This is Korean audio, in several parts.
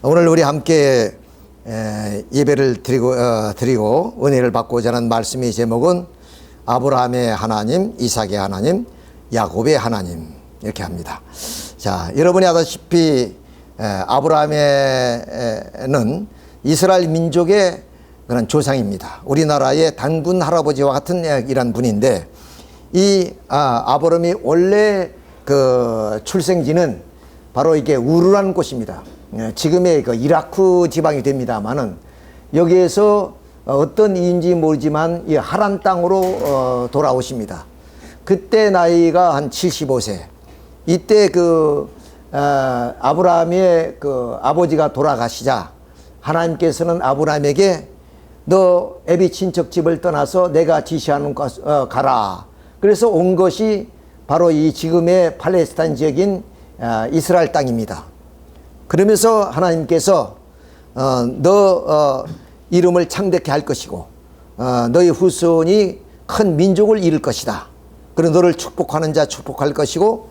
오늘 우리 함께 예배를 드리고 은혜를 받고자 하는 말씀의 제목은 아브라함의 하나님, 이삭의 하나님, 야곱의 하나님 이렇게 합니다. 자, 여러분이 아다시피 아브라함은 이스라엘 민족의 그런 조상입니다. 우리나라의 단군 할아버지와 같은 이런 분인데 이 아브라함이 원래 그 출생지는 바로 이게 우르라는 곳입니다. 지금의 그 이라크 지방이 됩니다만은 여기에서 어떤 이인지 모르지만 이 하란 땅으로 돌아오십니다. 그때 나이가 한 75세. 이때 아브라함의 그 아버지가 돌아가시자 하나님께서는 아브라함에게 너 애비 친척 집을 떠나서 내가 지시하는 곳 가라. 그래서 온 것이 바로 이 지금의 팔레스타인 지역인 이스라엘 땅입니다. 그러면서 하나님께서 너 이름을 창대케 할 것이고 너희 후손이 큰 민족을 이룰 것이다. 그리고 너를 축복하는 자 축복할 것이고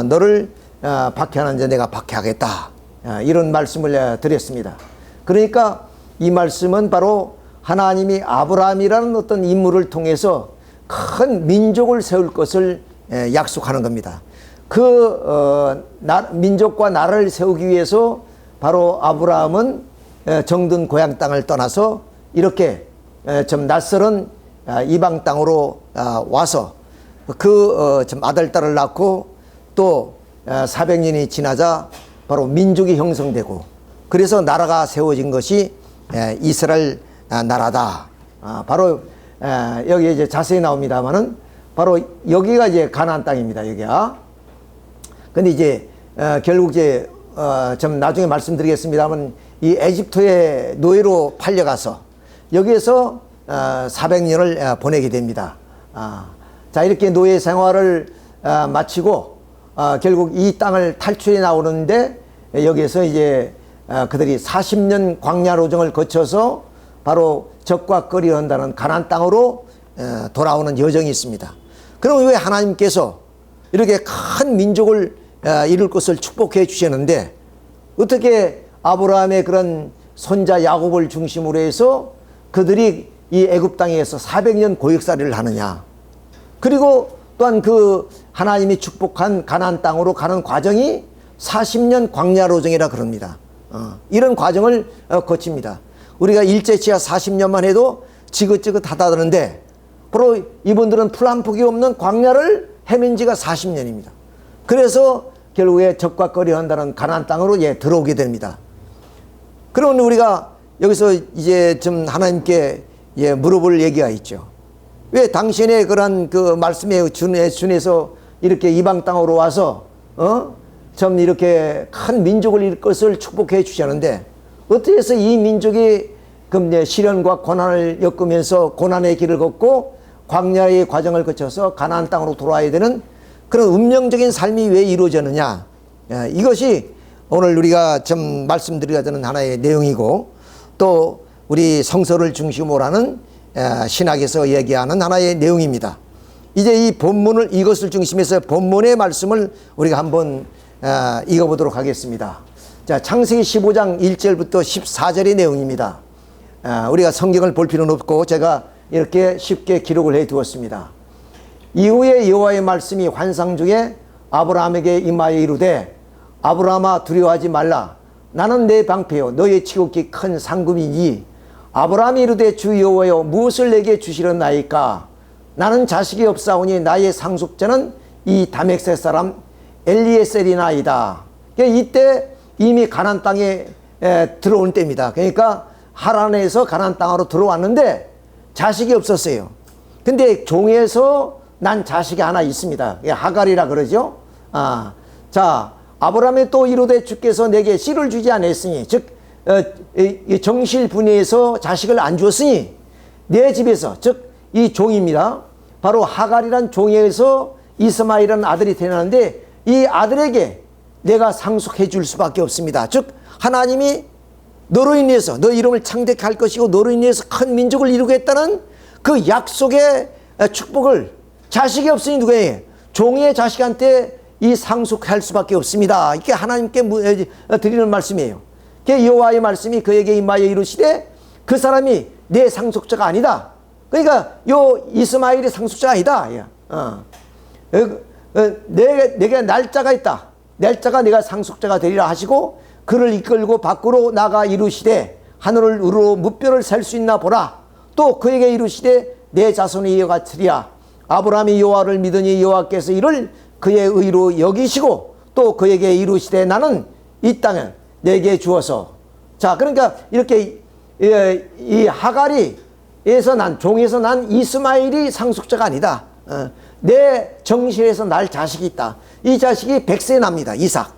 너를 박해하는 자 내가 박해하겠다. 이런 말씀을 드렸습니다. 그러니까 이 말씀은 바로 하나님이 아브라함이라는 어떤 인물을 통해서 큰 민족을 세울 것을 약속하는 겁니다. 민족과 나라를 세우기 위해서 바로 아브라함은 정든 고향 땅을 떠나서 이렇게 좀 낯설은 이방 땅으로 와서 좀 아들, 딸을 낳고 또 400년이 지나자 바로 민족이 형성되고 그래서 나라가 세워진 것이 이스라엘 나라다. 바로 여기 이제 자세히 나옵니다만은 바로 여기가 이제 가나안 땅입니다. 여기가. 근데 이제 결국 이제 좀 나중에 말씀드리겠습니다만 이 에집트의 노예로 팔려가서 여기에서 400년을 보내게 됩니다. 자, 이렇게 노예 생활을 마치고 결국 이 땅을 탈출해 나오는데 여기에서 이제 그들이 40년 광야 로정을 거쳐서 바로 적과 거리를 한다는 가나안 땅으로 돌아오는 여정이 있습니다. 그럼 왜 하나님께서 이렇게 큰 민족을 이룰 것을 축복해 주셨는데 어떻게 아브라함의 그런 손자 야곱을 중심으로 해서 그들이 이 애굽 땅에서 400년 고역살이를 하느냐. 그리고 또한 그 하나님이 축복한 가나안 땅으로 가는 과정이 40년 광야 로정이라 그럽니다. 이런 과정을 거칩니다. 우리가 일제치하 40년만 해도 지긋지긋하다는데 바로 이분들은 풀 한 폭이 없는 광야를 헤맨 지가 40년입니다. 그래서 결국에 적과 거리한다는 가나안 땅으로 들어오게 됩니다. 그러면 우리가 여기서 이제 좀 하나님께 물어볼 얘기가 있죠. 왜 당신의 그런 그 말씀에 준해서 이렇게 이방 땅으로 와서 좀 이렇게 큰 민족을 이룰 것을 축복해 주셨는데 어떻게 해서 이 민족이 시련과 고난을 겪으면서 고난의 길을 걷고 광야의 과정을 거쳐서 가나안 땅으로 돌아와야 되는 그런 운명적인 삶이 왜 이루어졌느냐. 이것이 오늘 우리가 좀 말씀드려야 되는 하나의 내용이고 또 우리 성서를 중심으로 하는 신학에서 얘기하는 하나의 내용입니다. 이제 이 본문을 이것을 중심해서 본문의 말씀을 우리가 한번 읽어보도록 하겠습니다. 자, 창세기 15장 1절부터 14절의 내용입니다. 우리가 성경을 볼 필요는 없고 제가 이렇게 쉽게 기록을 해 두었습니다. 이후에 여호와의 말씀이 환상 중에 아브라함에게 임하여 이르되 아브라함아 두려워하지 말라. 나는 내 방패요 너의 지극히 큰 상급이니. 아브라함이 이르되 주 여호와여 무엇을 내게 주시려나이까. 나는 자식이 없사오니 나의 상속자는 이 다메섹 사람 엘리에셀이나이다. 이때 이미 가나안 땅에 들어온 때입니다. 그러니까 하란에서 가나안 땅으로 들어왔는데 자식이 없었어요. 근데 종에서 난 자식이 하나 있습니다. 하갈이라 그러죠. 자, 아브라함이 또 이르되 주께서 내게 씨를 주지 않았으니 즉 정실 분야에서 자식을 안 주었으니 내 집에서 즉 이 종입니다. 바로 하갈이란 종에서 이스마엘이라는 아들이 태어나는데 이 아들에게 내가 상속해 줄 수밖에 없습니다. 즉 하나님이 너로 인해서 너 이름을 창대케 할 것이고 너로 인해서 큰 민족을 이루겠다는 그 약속의 축복을 자식이 없으니 누가 해? 종의 자식한테 이 상속할 수밖에 없습니다. 이게 하나님께 드리는 말씀이에요. 그 여호와의 말씀이 그에게 임하여 이르시되 그 사람이 내 상속자가 아니다. 그러니까 요 이스마엘이 상속자가 아니다. 내게 날짜가 있다. 날짜가 내가 상속자가 되리라 하시고 그를 이끌고 밖으로 나가 이르시되 하늘을 우러 무뼈를 셀 수 있나 보라. 또 그에게 이르시되 내 자손이 이와 같으리라. 아브라함이 여호와를 믿으니 여호와께서 이를 그의 의로 여기시고 또 그에게 이르시되 나는 이 땅을 내게 주어서. 자, 그러니까 이렇게 이 하가리에서 난 종에서 난 이스마엘이 상속자가 아니다. 내 정실에서 날 자식이 있다. 이 자식이 100세 납니다. 이삭.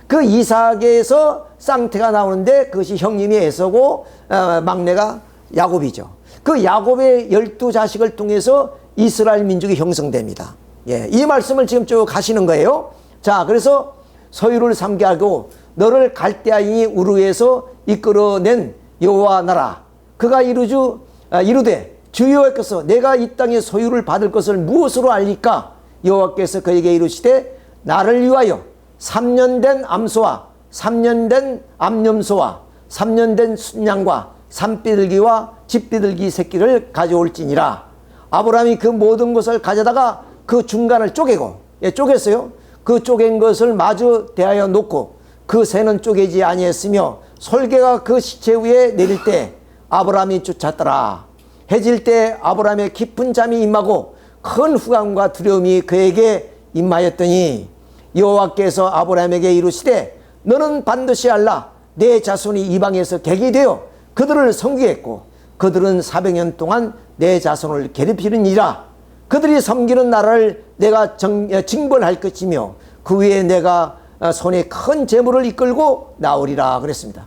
그 이삭에서 쌍태가 나오는데 그것이 형님이 에서고 막내가 야곱이죠. 그 야곱의 12자식을 통해서 이스라엘 민족이 형성됩니다. 예, 이 말씀을 지금 쭉 하시는 거예요. 자, 그래서 소유를 삼게 하고 너를 갈대아인이 우르에서 이끌어낸 여호와 나라. 그가 이르되 주 여호와께서 내가 이 땅의 소유를 받을 것을 무엇으로 알리까? 여호와께서 그에게 이르시되 나를 위하여 3년 된 암소와 3년 된 암염소와 3년 된 순양과 산비둘기와 집비둘기 새끼를 가져올지니라. 아브라함이 그 모든 것을 가져다가 그 중간을 쪼개고, 쪼갰어요. 그 쪼갠 것을 마주 대하여 놓고 그 새는 쪼개지 아니했으며 솔개가 그 시체 위에 내릴 때 아브라함이 쫓았더라. 해질 때 아브라함의 깊은 잠이 임하고 큰 후감과 두려움이 그에게 임하였더니 여호와께서 아브라함에게 이르시되 너는 반드시 알라. 내 자손이 이방에서 객이 되어 그들을 섬기겠고 그들은 400년 동안 내 자손을 괴롭히느니라. 그들이 섬기는 나라를 내가 징벌할 것이며 그 위에 내가 손에 큰 재물을 이끌고 나오리라 그랬습니다.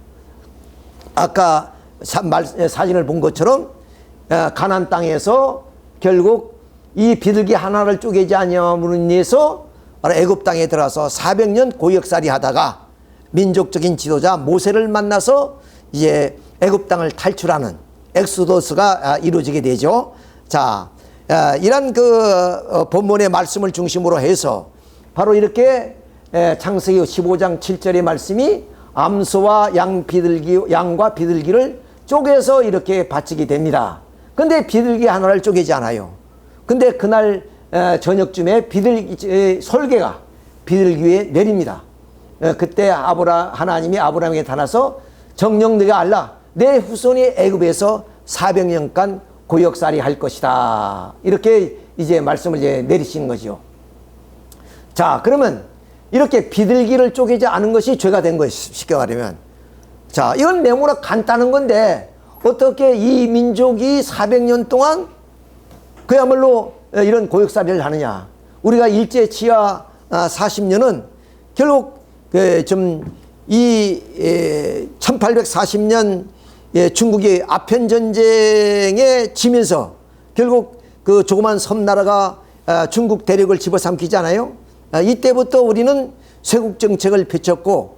아까 사진을 본 것처럼 가나안 땅에서 결국 이 비둘기 하나를 쪼개지 아니함으로 인해서 애굽 땅에 들어가서 400년 고역살이 하다가 민족적인 지도자 모세를 만나서 이제 애굽 땅을 탈출하는 엑소더스가 이루어지게 되죠. 자, 이런 그 본문의 말씀을 중심으로 해서 바로 이렇게 창세기 15장 7절의 말씀이 암소와 양과 비둘기를 쪼개서 이렇게 바치게 됩니다. 근데 비둘기 하나를 쪼개지 않아요. 근데 그날 저녁쯤에 솔개가 비둘기 위에 내립니다. 그때 하나님이 아브라함에게 나타나서 정녕 네가 알라. 내 후손이 애굽에서 400년간 고역살이 할 것이다. 이렇게 이제 말씀을 이제 내리시는 거죠. 자, 그러면 이렇게 비둘기를 쪼개지 않은 것이 죄가 된 것이 쉽게 말하면. 자, 이건 너무나 간단한 건데 어떻게 이 민족이 400년 동안 그야말로 이런 고역살이를 하느냐. 우리가 일제 치하 40년은 결국 이 1840년 중국이 아편전쟁에 지면서 결국 그 조그만 섬나라가 중국 대륙을 집어삼키잖아요. 이때부터 우리는 쇄국 정책을 펼쳤고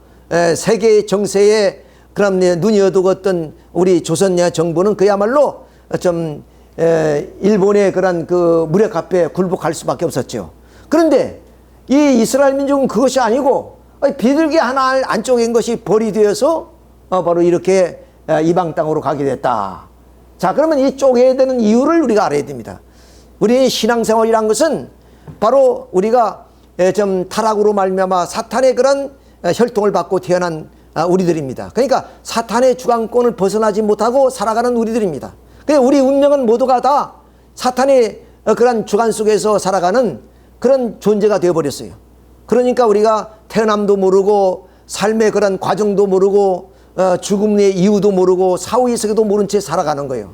세계 정세에 그럼 눈이 어두웠던 우리 조선 정부는 그야말로 좀 일본의 그런 그 무력 앞에 굴복할 수밖에 없었죠. 그런데 이 이스라엘 민족은 그것이 아니고 비둘기 하나를 안 쪼갠 것이 벌이 되어서 바로 이렇게 이방 땅으로 가게 됐다. 자, 그러면 이 쪼개야 되는 이유를 우리가 알아야 됩니다. 우리의 신앙생활이란 것은 바로 우리가 좀 타락으로 말미암아 사탄의 그런 혈통을 받고 태어난 우리들입니다. 그러니까 사탄의 주관권을 벗어나지 못하고 살아가는 우리들입니다. 그래서 우리 운명은 모두가 다 사탄의 그런 주관 속에서 살아가는 그런 존재가 되어버렸어요. 그러니까 우리가 태어남도 모르고 삶의 그런 과정도 모르고 죽음의 이유도 모르고 사후이세계도 모른 채 살아가는 거예요.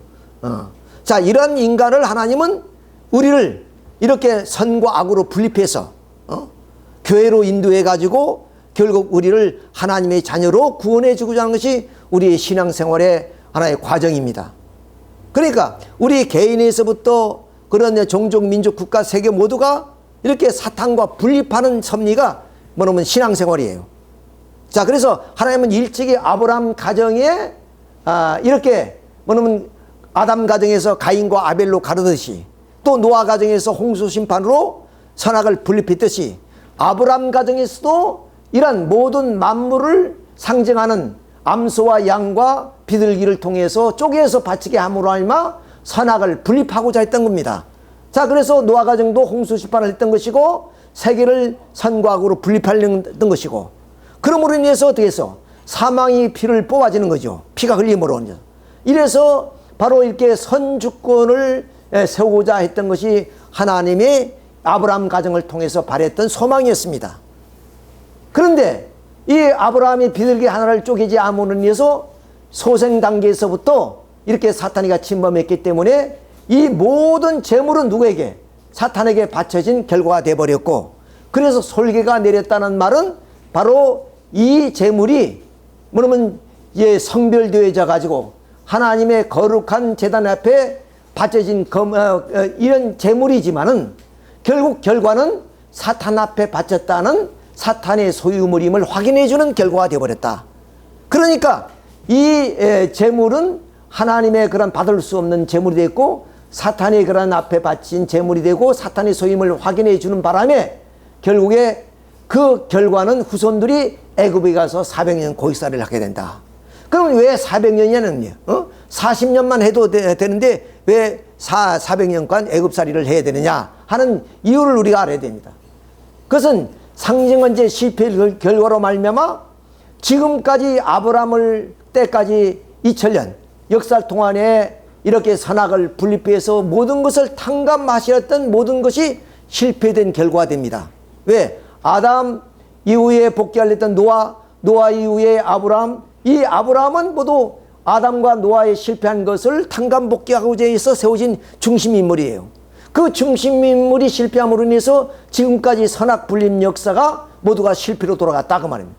자, 이런 인간을 하나님은 우리를 이렇게 선과 악으로 분립해서 교회로 인도해 가지고 결국 우리를 하나님의 자녀로 구원해 주고자 하는 것이 우리의 신앙생활의 하나의 과정입니다. 그러니까 우리 개인에서부터 그런 종족, 민족, 국가, 세계 모두가 이렇게 사탄과 분립하는 섭리가 뭐냐면 신앙생활이에요. 자, 그래서 하나님은 일찍이 아브라함 가정에 이렇게 뭐냐면 아담 가정에서 가인과 아벨로 가르듯이 또 노아 가정에서 홍수 심판으로 선악을 분립했듯이 아브라함 가정에서도 이런 모든 만물을 상징하는 암소와 양과 비둘기를 통해서 쪼개서 바치게 함으로 말미암아 선악을 분립하고자 했던 겁니다. 자, 그래서 노아 가정도 홍수 심판을 했던 것이고 세계를 선과 악으로 분립하려던 것이고, 그러므로 인해서 어떻게 해서 사망이 피를 뽑아지는 거죠. 피가 흘림으로. 이래서 바로 이렇게 선주권을 세우고자 했던 것이 하나님의 아브라함 가정을 통해서 발했던 소망이었습니다. 그런데 이 아브라함이 비둘기 하나를 쪼개지 않음으로 인해서 소생 단계에서부터 이렇게 사탄이가 침범했기 때문에 이 모든 재물은 누구에게? 사탄에게 바쳐진 결과가 되어버렸고, 그래서 솔개가 내렸다는 말은 바로 이 재물이 뭐냐면 성별되어져 가지고 하나님의 거룩한 제단 앞에 바쳐진 이런 재물이지만은 결국 결과는 사탄 앞에 바쳤다는 사탄의 소유물임을 확인해 주는 결과가 되어버렸다. 그러니까 이 재물은 하나님의 그런 받을 수 없는 재물이 됐고, 사탄의 그런 앞에 바친 재물이 되고 사탄의 소유물을 확인해 주는 바람에 결국에 그 결과는 후손들이 애굽에 가서 400년 고익살이를 하게 된다. 그럼 왜 400년이냐는요? 40년만 해도 되는데 왜 400년간 애굽살이를 해야 되느냐 하는 이유를 우리가 알아야 됩니다. 그것은 상징헌재 실패의 결과로 말미암아 지금까지 아브라함을 때까지 2000년 역사 동안에 이렇게 선악을 분립해서 모든 것을 탕감하셨던 모든 것이 실패된 결과가 됩니다. 왜? 아담 이후에 복귀하였던 노아 이후에 아브라함, 이 아브라함은 모두 아담과 노아의 실패한 것을 탕감복귀하고자 해서 세워진 중심인물이에요. 그 중심인물이 실패함으로 인해서 지금까지 선악 분립 역사가 모두가 실패로 돌아갔다 그 말입니다.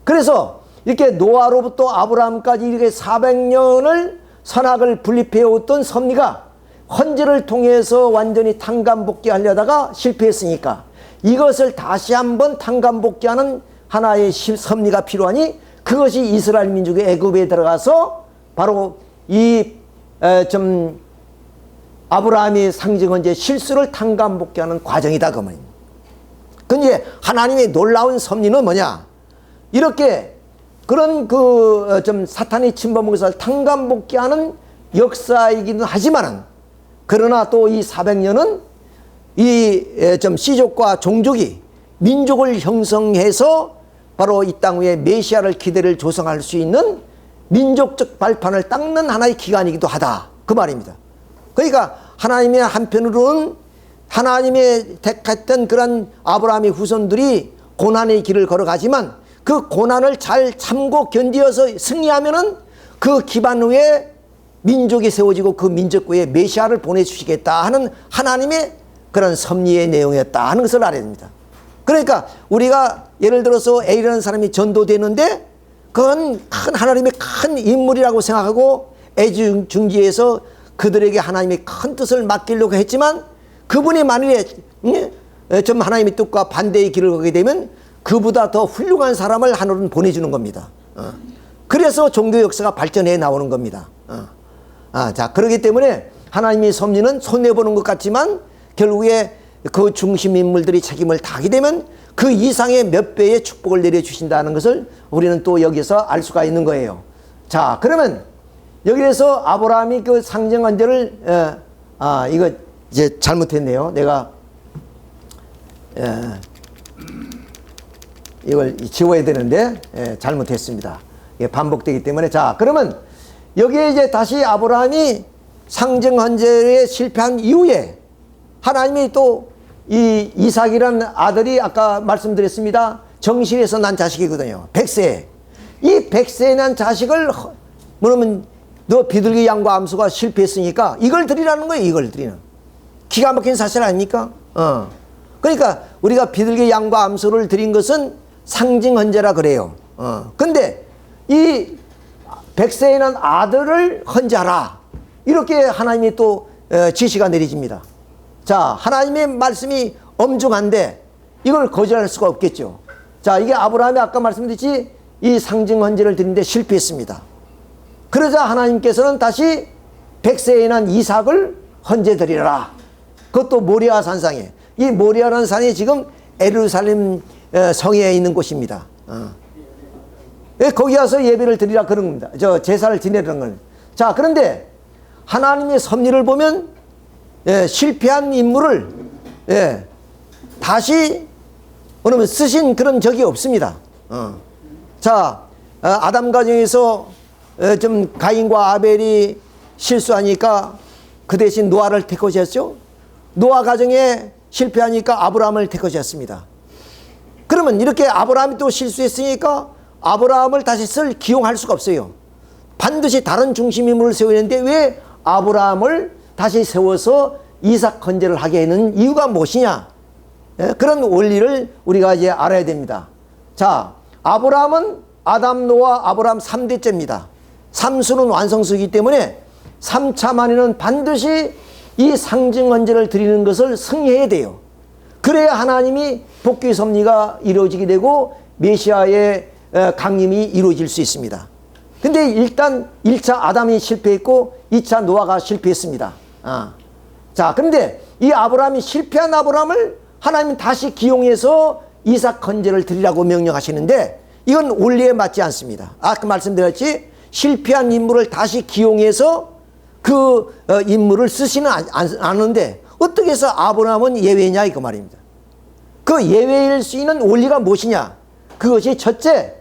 그래서 이렇게 노아로부터 아브라함까지 이렇게 400년을 선악을 분립해왔던 섭리가 헌재를 통해서 완전히 탕감복귀하려다가 실패했으니까 이것을 다시 한번 탕감복귀하는 하나의 섭리가 필요하니 그것이 이스라엘 민족의 애굽에 들어가서 바로 아브라함이 상징헌재 실수를 탕감복귀하는 과정이다 그 말입니다. 근데 하나님의 놀라운 섭리는 뭐냐? 이렇게 그런 사탄이 침범한 것을 탕감복귀하는 역사이기는 하지만은, 그러나 또 이 400년은 이 씨족과 종족이 민족을 형성해서 바로 이 땅 위에 메시아를 기대를 조성할 수 있는 민족적 발판을 닦는 하나의 기간이기도 하다 그 말입니다. 그러니까 하나님의 한편으로는 하나님의 택했던 그런 아브라함의 후손들이 고난의 길을 걸어가지만 그 고난을 잘 참고 견디어서 승리하면은 그 기반 위에 민족이 세워지고 그 민족 위에 메시아를 보내주시겠다 하는 하나님의 그런 섭리의 내용이었다 하는 것을 알아야 됩니다. 그러니까 우리가 예를 들어서 A라는 사람이 전도되는데 그건 큰 하나님의 큰 인물이라고 생각하고 애중지에서 그들에게 하나님의 큰 뜻을 맡기려고 했지만 그분이 만일에 좀 하나님의 뜻과 반대의 길을 가게 되면 그보다 더 훌륭한 사람을 하늘은 보내주는 겁니다. 그래서 종교 역사가 발전해 나오는 겁니다. 자, 그렇기 때문에 하나님의 섭리는 손해보는 것 같지만 결국에 그 중심 인물들이 책임을 다하게 되면 그 이상의 몇 배의 축복을 내려주신다는 것을 우리는 또 여기서 알 수가 있는 거예요. 자, 그러면 여기에서 아브라함이 그 상징헌재를 이거 이제 잘못했네요. 내가 이걸 지워야 되는데 잘못했습니다. 이게 반복되기 때문에. 자, 그러면 여기에 이제 다시 아브라함이 상징헌재에 실패한 이후에 하나님이 또 이 이삭이라는 아들이 아까 말씀드렸습니다. 정실에서 난 자식이거든요. 100세. 이 100세에 난 자식을 뭐냐면 너 비둘기 양과 암소가 실패했으니까 이걸 드리라는 거예요. 이걸 드리는. 기가 막힌 사실 아닙니까? 그러니까 우리가 비둘기 양과 암소를 드린 것은 상징헌재라 그래요. 근데 이 100세에 난 아들을 헌재하라. 이렇게 하나님이 또 지시가 내려집니다. 자, 하나님의 말씀이 엄중한데 이걸 거절할 수가 없겠죠. 자, 이게 아브라함이 아까 말씀드렸지 이 상징헌재를 드리는데 실패했습니다. 그러자 하나님께서는 다시 100세에 난 이삭을 헌재 드리라. 그것도 모리아 산상에. 이 모리아라는 산이 지금 예루살렘 성에 있는 곳입니다. 예, 거기 가서 예배를 드리라 그런 겁니다. 제사를 지내라는 거예요. 자, 그런데 하나님의 섭리를 보면 실패한 인물을 다시 그러면 쓰신 그런 적이 없습니다. 자, 아담 가정에서 좀 가인과 아벨이 실수하니까 그 대신 노아를 택하셨죠. 노아 가정에 실패하니까 아브라함을 택하셨습니다. 그러면 이렇게 아브라함이 또 실수했으니까 아브라함을 다시 기용할 수가 없어요. 반드시 다른 중심 인물을 세우는데 왜 아브라함을 다시 세워서 이삭 건재를 하게 하는 이유가 무엇이냐? 그런 원리를 우리가 이제 알아야 됩니다. 자, 아브라함은 아담, 노아, 아브라함 3대째입니다. 삼수는 완성수이기 때문에 3차 만에는 반드시 이 상징 헌제를 드리는 것을 승리해야 돼요. 그래야 하나님이 복귀 섭리가 이루어지게 되고 메시아의 강림이 이루어질 수 있습니다. 근데 일단 1차 아담이 실패했고 2차 노아가 실패했습니다. 자, 그런데 이 아브라함이 실패한 아브라함을 하나님은 다시 기용해서 이삭 헌제를 드리라고 명령하시는데 이건 원리에 맞지 않습니다. 아까 말씀드렸지, 실패한 인물을 다시 기용해서 그 인물을 쓰지는 않는데 어떻게 해서 아브라함은 예외냐 이거 말입니다. 그 예외일 수 있는 원리가 무엇이냐? 그것이 첫째,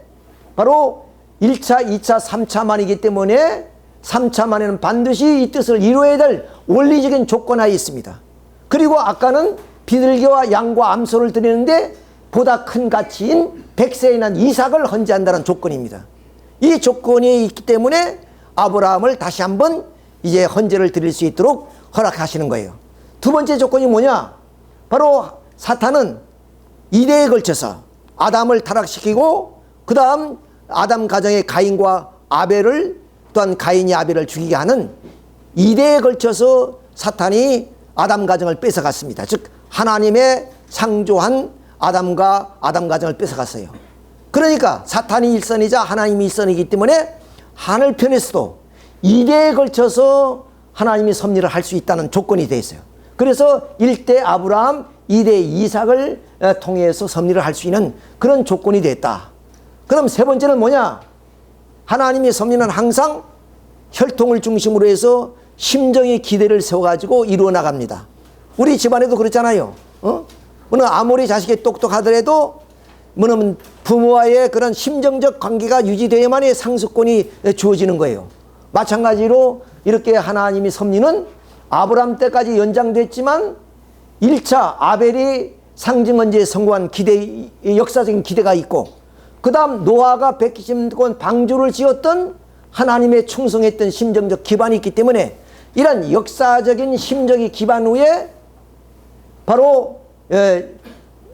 바로 1차, 2차, 3차만이기 때문에 3차만에는 반드시 이 뜻을 이루어야 될 원리적인 조건하에 있습니다. 그리고 아까는 비둘기와 양과 암소를 드리는데 보다 큰 가치인 100세에 난 이삭을 헌제한다는 조건입니다. 이 조건이 있기 때문에 아브라함을 다시 한번 이제 헌제를 드릴 수 있도록 허락하시는 거예요. 두 번째 조건이 뭐냐? 바로 사탄은 2대에 걸쳐서 아담을 타락시키고 그 다음 아담 가정의 가인과 아벨을, 또한 가인이 아벨을 죽이게 하는 2대에 걸쳐서 사탄이 아담 가정을 뺏어갔습니다. 즉 하나님의 창조한 아담과 아담 가정을 뺏어갔어요. 그러니까 사탄이 일선이자 하나님이 일선이기 때문에 하늘편에서도 2대에 걸쳐서 하나님이 섭리를 할 수 있다는 조건이 되어 있어요. 그래서 1대 아브라함, 2대 이삭을 통해서 섭리를 할 수 있는 그런 조건이 됐다. 그럼 세 번째는 뭐냐? 하나님의 섭리는 항상 혈통을 중심으로 해서 심정의 기대를 세워가지고 이루어 나갑니다. 우리 집안에도 그렇잖아요. 어느 아무리 자식이 똑똑하더라도 뭐냐면 부모와의 그런 심정적 관계가 유지되어야만이 상속권이 주어지는 거예요. 마찬가지로 이렇게 하나님의 섭리는 아브라함 때까지 연장됐지만 1차 아벨이 상징 헌제에 성공한 기대, 역사적인 기대가 있고 그 다음 노아가 120권 방주를 지었던 하나님의 충성했던 심정적 기반이 있기 때문에 이런 역사적인 심정의 기반 위에 바로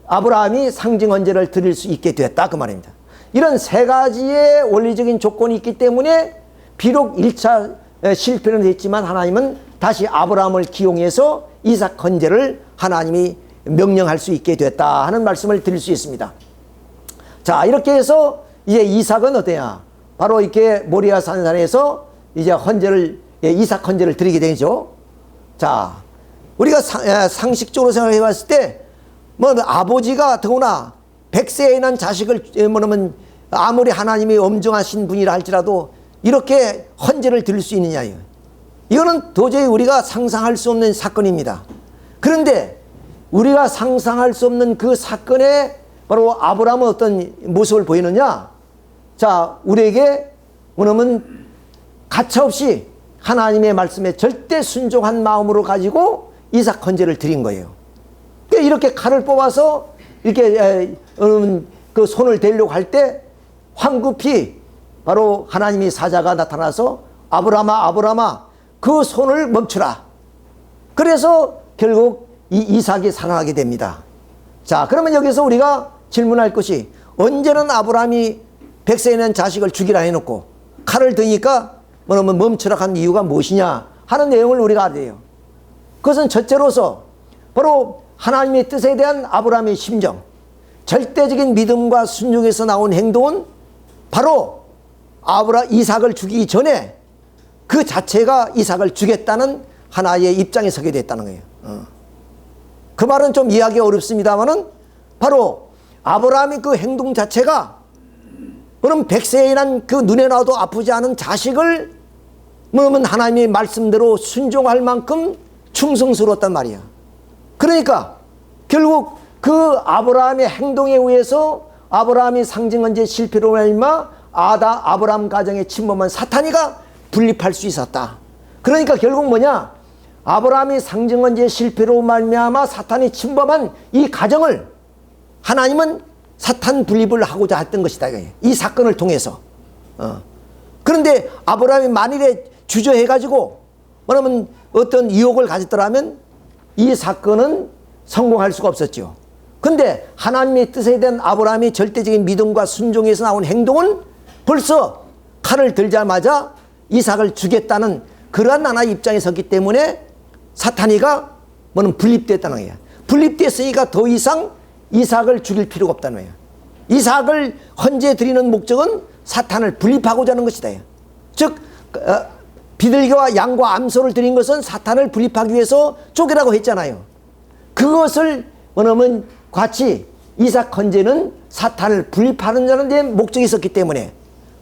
아브라함이 상징 헌제를 드릴 수 있게 되었다 그 말입니다. 이런 세 가지의 원리적인 조건이 있기 때문에 비록 1차 실패는 했지만 하나님은 다시 아브라함을 기용해서 이삭 헌제를 하나님이 명령할 수 있게 됐다 하는 말씀을 드릴 수 있습니다. 자, 이렇게 해서 이제 이삭은 어때야? 바로 이렇게 모리아 산산에서 이제 이삭 헌제를 드리게 되죠. 자, 우리가 상식적으로 생각해 봤을 때, 아버지가 더구나 100세에 난 자식을, 아무리 하나님이 엄정하신 분이라 할지라도 이렇게 헌제를 드릴 수 있느냐요. 이거는 도저히 우리가 상상할 수 없는 사건입니다. 그런데 우리가 상상할 수 없는 그 사건에 바로 아브라함은 어떤 모습을 보이느냐? 자, 우리에게 뭐냐면 가차없이 하나님의 말씀에 절대 순종한 마음으로 가지고 이삭 헌제를 드린 거예요. 이렇게 칼을 뽑아서 이렇게 그 손을 대려고 할 때 황급히 바로 하나님의 사자가 나타나서 아브라함아 아브라함아 그 손을 멈추라. 그래서 결국 이 이삭이 살아나게 됩니다. 자, 그러면 여기서 우리가 질문할 것이 언제는 아브라함이 100세에 난 자식을 죽이라 해놓고 칼을 드니까 멈추라 한 이유가 무엇이냐 하는 내용을 우리가 알아야 돼요. 그것은 첫째로서 바로 하나님의 뜻에 대한 아브라함의 심정, 절대적인 믿음과 순종에서 나온 행동은 바로 이삭을 죽이기 전에 그 자체가 이삭을 죽였다는 하나의 입장에 서게 됐다는 거예요. 그 말은 좀 이해하기 어렵습니다만은 바로 아브라함의 그 행동 자체가 그럼 백세에 난 그 눈에 나도 아프지 않은 자식을 그러면 하나님의 말씀대로 순종할 만큼 충성스러웠단 말이야. 그러니까 결국 그 아브라함의 행동에 의해서 아브라함이 상징언제 실패로 말미암아 아브라함 가정에 침범한 사탄이가 분립할 수 있었다. 그러니까 결국 뭐냐? 아브라함이 상징언제 실패로 말미암아 사탄이 침범한 이 가정을 하나님은 사탄 분립을 하고자 했던 것이다. 이 사건을 통해서. 그런데 아브라함이 만일에 주저해가지고 뭐냐면 어떤 유혹을 가졌더라면 이 사건은 성공할 수가 없었죠. 근데 하나님의 뜻에 대한 아브라함이 절대적인 믿음과 순종에서 나온 행동은 벌써 칼을 들자마자 이삭을 주겠다는 그러한 하나의 입장에 섰기 때문에 사탄이가 뭐는 분립됐다는 거예요. 분립됐으니까 더 이상 이삭을 죽일 필요가 없다는 거예요. 이삭을 헌재 드리는 목적은 사탄을 분립하고자 하는 것이다. 즉 비둘기와 양과 암소를 드린 것은 사탄을 분립하기 위해서 쪼개라고 했잖아요. 그것을 뭐냐면 같이 이삭 헌재는 사탄을 분립하는 데 목적이 있었기 때문에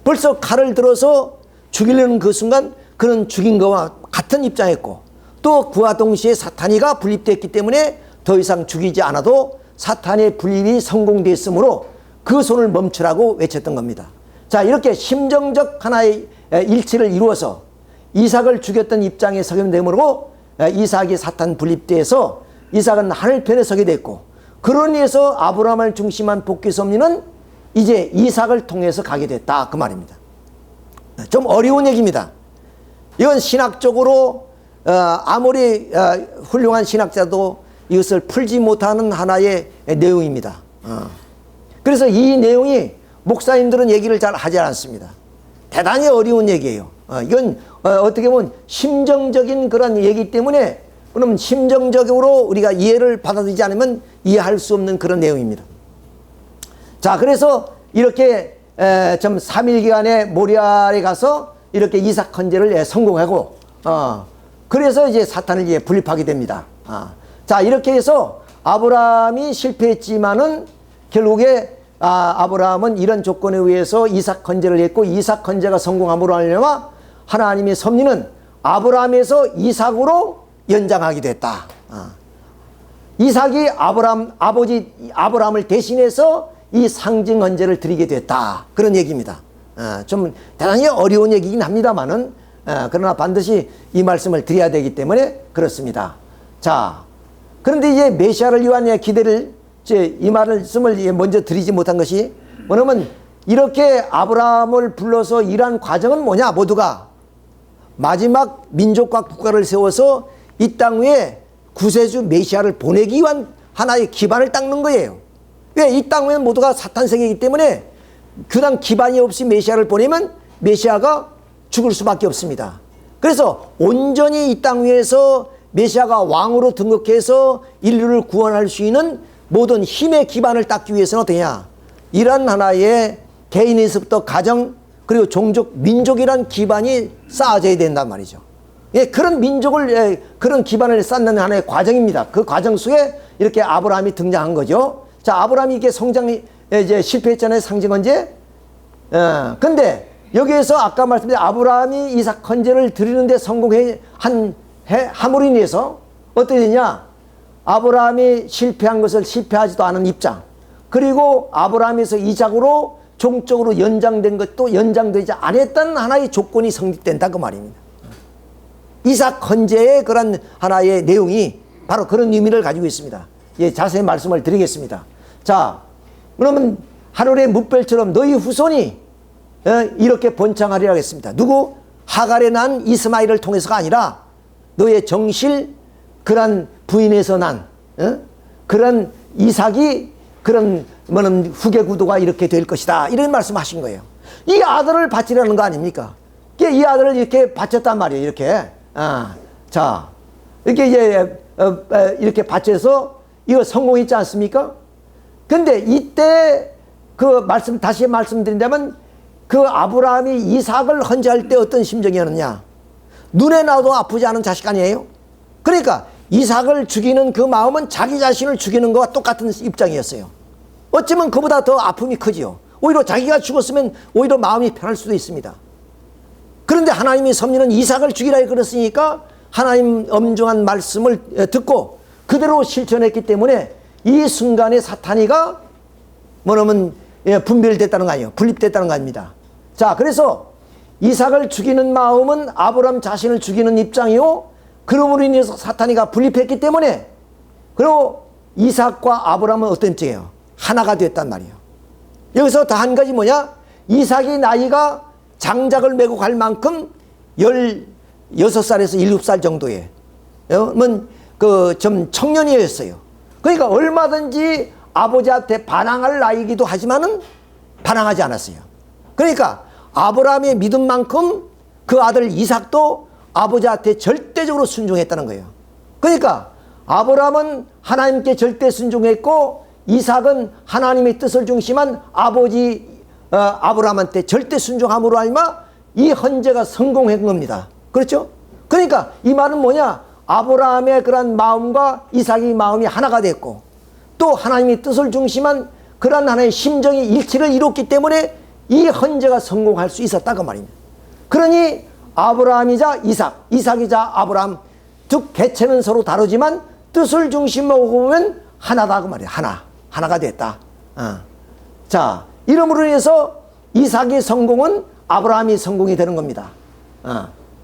벌써 칼을 들어서 죽이려는 그 순간 그는 죽인 것과 같은 입장이었고 또 그와 동시에 사탄이가 분립됐기 때문에 더 이상 죽이지 않아도 사탄의 분립이 성공됐으므로 그 손을 멈추라고 외쳤던 겁니다. 자, 이렇게 심정적 하나의 일치를 이루어서 이삭을 죽였던 입장에 서게 되므로 이삭이 사탄 분립돼서 이삭은 하늘 편에 서게 됐고 그런 의해서 아브라함을 중심한 복귀 섭리는 이제 이삭을 통해서 가게 됐다 그 말입니다. 좀 어려운 얘기입니다. 이건 신학적으로 아무리 훌륭한 신학자도 이것을 풀지 못하는 하나의 내용입니다. 그래서 이 내용이 목사님들은 얘기를 잘 하지 않습니다. 대단히 어려운 얘기예요. 이건 어떻게 보면 심정적인 그런 얘기 때문에 그럼 심정적으로 우리가 이해를 받아들이지 않으면 이해할 수 없는 그런 내용입니다. 자, 그래서 이렇게 좀 3일 기간에 모리아에 가서 이렇게 이삭 헌재를 성공하고 그래서 이제 사탄을 이제 분립하게 됩니다. 자, 이렇게 해서 아브라함이 실패했지만은 결국에 아브라함은 이런 조건에 의해서 이삭 헌재를 했고 이삭 헌재가 성공함으로 하려면 하나님의 섭리는 아브라함에서 이삭으로 연장하게 됐다. 이삭이 아버지 아브라함을 대신해서 이 상징 헌재를 드리게 됐다. 그런 얘기입니다. 좀 대단히 어려운 얘기긴 합니다만은 그러나 반드시 이 말씀을 드려야 되기 때문에 그렇습니다. 자, 그런데 이제 메시아를 위한 기대를 이 말씀을 먼저 드리지 못한 것이 뭐냐면 이렇게 아브라함을 불러서 일한 과정은 뭐냐? 모두가 마지막 민족과 국가를 세워서 이 땅 위에 구세주 메시아를 보내기 위한 하나의 기반을 닦는 거예요. 왜? 이 땅 위에 모두가 사탄 세계이기 때문에 그런 기반이 없이 메시아를 보내면 메시아가 죽을 수밖에 없습니다. 그래서 온전히 이 땅 위에서 메시아가 왕으로 등극해서 인류를 구원할 수 있는 모든 힘의 기반을 닦기 위해서는 어떠냐? 이런 하나의 개인에서부터 가정 그리고 종족, 민족이란 기반이 쌓아져야 된단 말이죠. 예, 그런 민족을 그런 기반을 쌓는 하나의 과정입니다. 그 과정 속에 이렇게 아브라함이 등장한 거죠. 자, 아브라함이 이렇게 성장이 이제 실패했잖아요. 상징 헌재. 근데 여기에서 아까 말씀드린 아브라함이 이삭 헌재를 드리는데 함으로 인해서 어떻게 되냐? 아브라함이 실패한 것을 실패하지도 않은 입장. 그리고 아브라함에서 이삭으로 종적으로 연장된 것도 연장되지 않았다는 하나의 조건이 성립된다 그 말입니다. 이삭 헌재의 그런 하나의 내용이 바로 그런 의미를 가지고 있습니다. 예, 자세히 말씀을 드리겠습니다. 자, 그러면 하늘의 뭇별처럼 너희 후손이 이렇게 번창하리라 했습니다. 누구? 하갈에 난 이스마엘을 통해서가 아니라 너의 정실 그런 부인에서 난 그런 이삭이 그런 후계 구도가 이렇게 될 것이다. 이런 말씀하신 거예요. 이 아들을 바치라는 거 아닙니까? 이 아들을 이렇게 바쳤단 말이에요. 이렇게. 자, 이렇게 이제 이렇게 바쳐서 이거 성공했지 않습니까? 근데 이때 그 말씀 다시 말씀드린다면 그 아브라함이 이삭을 헌재할 때 어떤 심정이었느냐? 눈에 나도 아프지 않은 자식 아니에요? 그러니까 이삭을 죽이는 그 마음은 자기 자신을 죽이는 것과 똑같은 입장이었어요. 어쩌면 그보다 더 아픔이 크지요. 오히려 자기가 죽었으면 오히려 마음이 편할 수도 있습니다. 그런데 하나님의 섭리는 이삭을 죽이라 그랬으니까 하나님 엄중한 말씀을 듣고 그대로 실천했기 때문에 이 순간에 사탄이가 뭐냐면 분별됐다는 거 아니에요. 분립됐다는 거 아닙니다. 자, 그래서 이삭을 죽이는 마음은 아브라함 자신을 죽이는 입장이요, 그러므로 인해서 사탄이가 분립했기 때문에, 그리고 이삭과 아브라함은 어떤 입장이에요? 하나가 됐단 말이에요. 여기서 더 한 가지 뭐냐? 이삭이 나이가 장작을 메고 갈 만큼 16살에서 7살 정도에 좀 청년이었어요. 그러니까 얼마든지 아버지한테 반항할 나이기도 하지만은 반항하지 않았어요. 그러니까 아브라함의 믿음만큼 그 아들 이삭도 아버지한테 절대적으로 순종했다는 거예요. 그러니까 아브라함은 하나님께 절대 순종했고 이삭은 하나님의 뜻을 중심한 아버지 아브라함한테 절대 순종함으로 알마 이 헌재가 성공한 겁니다. 그렇죠? 그러니까 이 말은 뭐냐? 아브라함의 그런 마음과 이삭의 마음이 하나가 됐고 또 하나님의 뜻을 중심한 그런 하나의 심정이 일치를 이뤘기 때문에 이 헌재가 성공할 수 있었다 그 말입니다. 그러니 아브라함이자 이삭, 이삭이자 아브라함 즉 개체는 서로 다르지만 뜻을 중심으로 보면 하나다 그 말이에요. 하나가 됐다. 자, 이름으로 인해서 이삭의 성공은 아브라함이 성공이 되는 겁니다.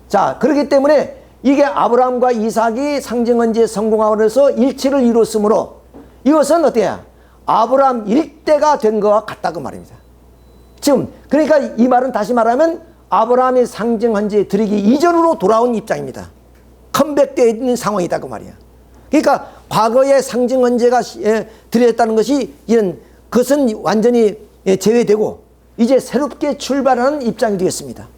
자, 그렇기 때문에 이게 아브라함과 이삭이 상징헌재에 성공하고 해서 일치를 이뤘으므로 이것은 어때요? 아브라함 일대가 된 것과 같다 그 말입니다. 지금 그러니까 이 말은 다시 말하면 아브라함의 상징헌재에 드리기 이전으로 돌아온 입장입니다. 컴백되어 있는 상황이다 그 말이야. 그러니까 과거의 상징헌재가 드렸다는 것이 이런 그것은 완전히 제외되고 이제 새롭게 출발하는 입장이 되겠습니다.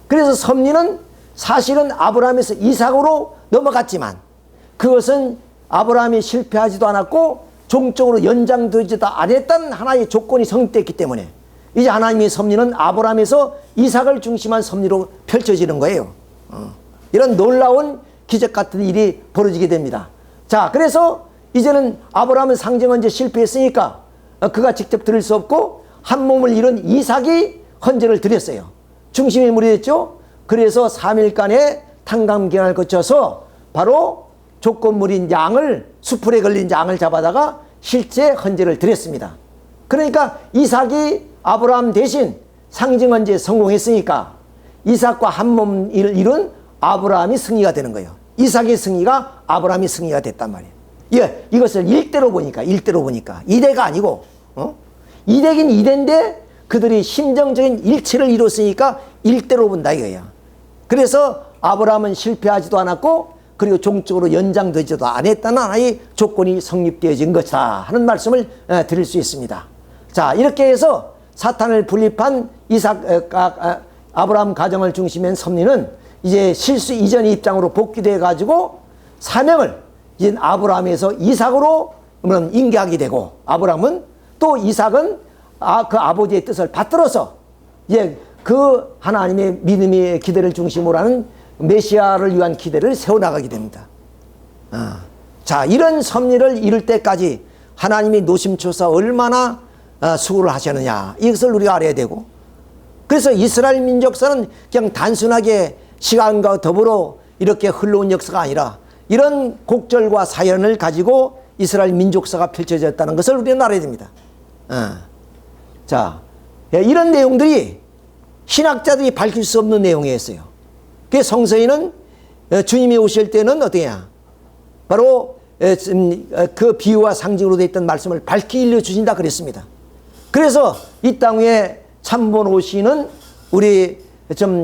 그래서 섭리는 사실은 아브라함에서 이삭으로 넘어갔지만 그것은 아브라함이 실패하지도 않았고 종적으로 연장되지도 않았다는 하나의 조건이 성립됐기 때문에 이제 하나님의 섭리는 아브라함에서 이삭을 중심한 섭리로 펼쳐지는 거예요. 이런 놀라운 기적 같은 일이 벌어지게 됩니다. 자, 그래서 이제는 아브라함은 상징헌재 실패했으니까 그가 직접 드릴 수 없고 한 몸을 이룬 이삭이 헌재를 드렸어요. 중심이 무리했죠. 그래서 3일간의 탕감기간을 거쳐서 바로 조건물인 양을 수풀에 걸린 양을 잡아다가 실제 헌재를 드렸습니다. 그러니까 이삭이 아브라함 대신 상징헌재에 성공했으니까 이삭과 한 몸을 이룬 아브라함이 승리가 되는 거예요. 이삭의 승리가 아브라함의 승리가 됐단 말이에요. 예, 이것을 일대로 보니까 2대가 아니고 2대긴 2대인데 그들이 심정적인 일치를 이뤘으니까 1대로 본다 이거예요. 그래서 아브라함은 실패하지도 않았고 그리고 종적으로 연장되지도 않았다는 하나의 조건이 성립되어진 것이다 하는 말씀을 드릴 수 있습니다. 자, 이렇게 해서 사탄을 분립한 아브라함 가정을 중심한 섭리는 이제 실수 이전의 입장으로 복귀되어 가지고 사명을 이제 아브라함에서 이삭으로 인계하게 되고 아브라함은 또 이삭은 그 아버지의 뜻을 받들어서 이제 그 하나님의 믿음의 기대를 중심으로 하는 메시아를 위한 기대를 세워나가게 됩니다. 자, 이런 섭리를 이룰 때까지 하나님이 노심초사 얼마나 수고를 하셨느냐 이것을 우리가 알아야 되고 그래서 이스라엘 민족사는 그냥 단순하게 시간과 더불어 이렇게 흘러온 역사가 아니라 이런 곡절과 사연을 가지고 이스라엘 민족사가 펼쳐졌다는 것을 우리는 알아야 됩니다. 자, 이런 내용들이 신학자들이 밝힐 수 없는 내용이었어요. 그 성서에는 주님이 오실 때는 어떠냐? 바로 그 비유와 상징으로 되어 있던 말씀을 밝히 일러주신다 그랬습니다. 그래서 이 땅 위에 참본 오시는 우리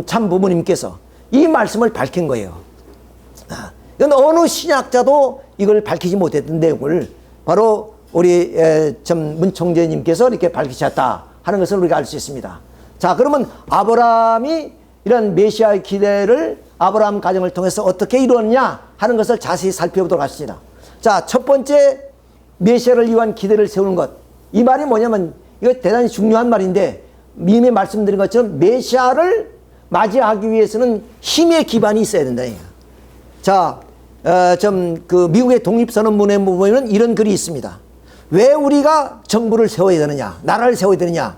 참부모님께서 이 말씀을 밝힌 거예요. 이건 어느 신학자도 이걸 밝히지 못했던 내용을 바로 우리 문총재님께서 이렇게 밝히셨다 하는 것을 우리가 알 수 있습니다. 자, 그러면 아브라함이 이런 메시아의 기대를 아브라함 가정을 통해서 어떻게 이루었냐 하는 것을 자세히 살펴보도록 하겠습니다. 자, 첫 번째 메시아를 위한 기대를 세우는 것. 이 말이 뭐냐면 이거 대단히 중요한 말인데 이미 말씀드린 것처럼 메시아를 맞이하기 위해서는 힘의 기반이 있어야 된다. 자, 그 미국의 독립선언문에 보면 이런 글이 있습니다. 왜 우리가 정부를 세워야 되느냐, 나라를 세워야 되느냐?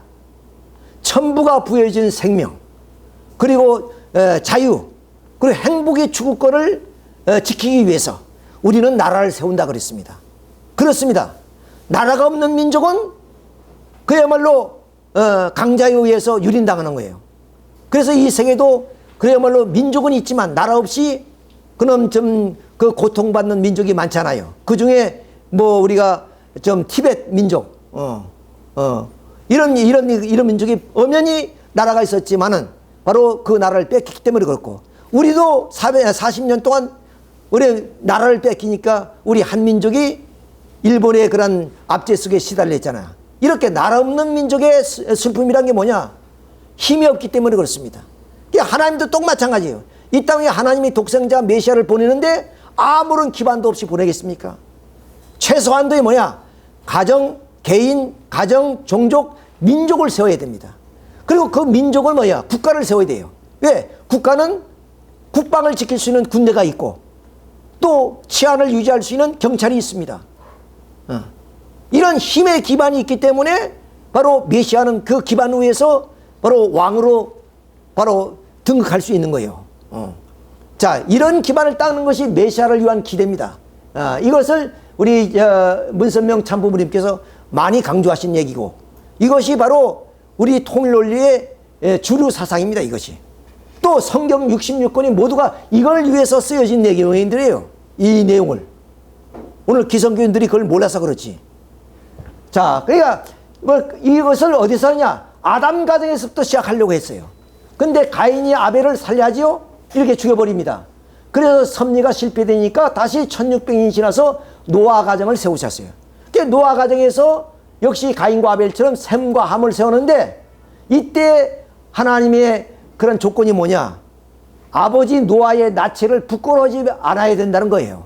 천부가 부여해준 생명, 그리고 자유, 그리고 행복의 추구권을 지키기 위해서 우리는 나라를 세운다 그랬습니다. 그렇습니다. 나라가 없는 민족은 그야말로 강자에 의해서 유린당하는 거예요. 그래서 이 세계도 그야말로 민족은 있지만 나라 없이 그럼 좀 그 고통받는 민족이 많잖아요. 그 중에 뭐 우리가 좀 티베트 민족, 이런 민족이 엄연히 나라가 있었지만은 바로 그 나라를 뺏겼기 때문에 그렇고, 우리도 40년 동안 우리 나라를 뺏기니까 우리 한민족이 일본의 그런 압제 속에 시달렸잖아요. 이렇게 나라 없는 민족의 슬픔이란 게 뭐냐? 힘이 없기 때문에 그렇습니다. 하나님도 똑 마찬가지예요. 이 땅에 하나님이 독생자 메시아를 보내는데 아무런 기반도 없이 보내겠습니까? 최소한도의 뭐냐? 가정, 개인, 가정, 종족, 민족을 세워야 됩니다. 그리고 그 민족을 뭐야? 국가를 세워야 돼요. 왜? 국가는 국방을 지킬 수 있는 군대가 있고 또 치안을 유지할 수 있는 경찰이 있습니다. 이런 힘의 기반이 있기 때문에 바로 메시아는 그 기반 위에서 바로 왕으로 바로 등극할 수 있는 거예요. 자, 이런 기반을 닦는 것이 메시아를 위한 기대입니다. 이것을 우리 문선명 참부모님께서 많이 강조하신 얘기고, 이것이 바로 우리 통일논리의 주류 사상입니다. 이것이 또 성경 66권이 모두가 이걸 위해서 쓰여진 내용들이에요. 이 내용을 오늘 기성교인들이 그걸 몰라서 그렇지. 자, 그러니까 이것을 어디서 하냐? 아담 가정에서부터 시작하려고 했어요. 근데 가인이 아벨을 살려야지요? 이렇게 죽여버립니다. 그래서 섭리가 실패되니까 다시 1600년이 지나서 노아 가정을 세우셨어요. 노아 가정에서 역시 가인과 아벨처럼 셈과 함을 세우는데, 이때 하나님의 그런 조건이 뭐냐? 아버지 노아의 나체를 부끄러워하지 않아야 된다는 거예요.